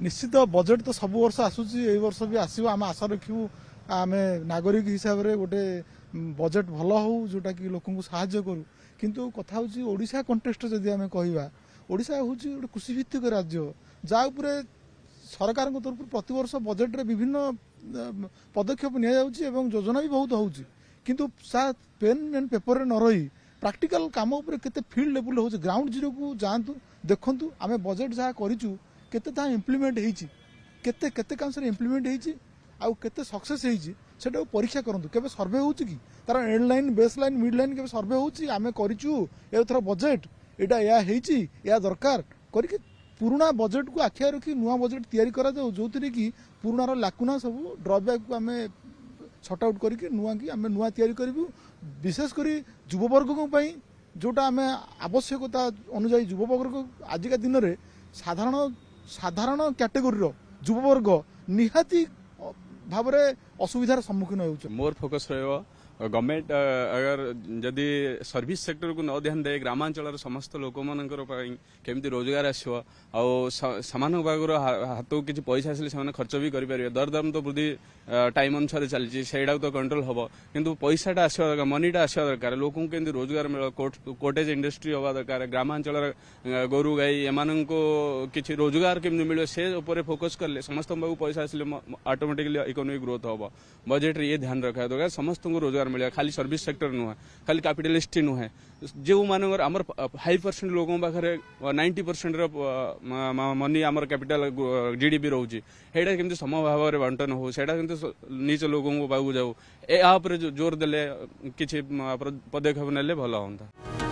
निश्चित बजेट तो सब वर्ष आसूची ए वर्ष भी आसो आम आशा रखू आम नागरिक हिसाब से गोटे बजेट भल हो जोटा कि लोक साहाय्य करू किंतु कथा हूँ ओडिशा कंटेस्ट जदि आम कहवा ओडिशा हूँ गोटे कृषिभित्तिक राज्य जहाँ उपरे सरकार तरफ प्रतिवर्ष बजेट रे विभिन्न पदक्षेप नि योजना भी बहुत होउची किंतु पेन एंड पेपर रे न रही प्रैक्टिकल काम उपर केते फील्ड लेवल हो ग्राउंड जीरो को जातु देखु आम बजेट जहाँ करूँ केते ता इम्प्लीमेंट होती केते केते काम से इम्प्लीमेंट होती आउ केते सक्सेस होती सेटा परीक्षा करंतु केबे सर्वे होउची कि तार and line base line mid line केबे सर्वे होउची आमे करिचु एथरा बजेट एटा या हेची या दरकार करिके पुराना बजेट को आखिया रखी नुआ बजेट तैयारी करा जाऊ जोथिरे कि पुराना लाकुना सब ड्रॉबैक को आमे सॉर्ट आउट करके नुआ की आमे नुआ तैयारी करिवु विशेष करी युववर्ग को पई जोटा आमे आवश्यकता अनुसार युववर्ग आजिका दिन रे साधारण कैटेगोरी रो युववर्ग निहाती भाव असुविधार सम्मुखीन हो मोर फोकस रहिबो गवर्नमेंट अगर जदि सर्विस सेक्टर को न ध्यान दे ग्रामांचल समस्त लोक मानकर केमती रोजगार आसो आमान पाखर हाथ किसी पैसा आसे खर्च भी करेंगे दरदाम तो वृद्धि टाइम अनुसार चलती से तो कंट्रोल हम किंतु पैसाटा आसवा दरकार मनीटा आसवा दरकार लोक केमती रोजगार मिल कोटेज इंडस्ट्री हवा दरकार ग्रामांचल गोरु गाई एम किसी रोजगार केमती मिले से फोकस कले समस्त पैसा आसे ऑटोमेटिकली इकोनॉमिक ग्रोथ हम बजेट ये ध्यान रखा दरकार समस्त को रोजगार मिले खाली सर्विस सेक्टर नुहे खाली कैपिटलिस्ट नुहे जो मानकर आमर 5% लोगों पाखे 90% मनी आमर कैपिटल जीडीपी रोचे हेटा केमती समभाव में बंटन हो सेटा केमती निज लोगों को पाक जाऊ जोर देले किसी पदक्षेप नेले भल होता।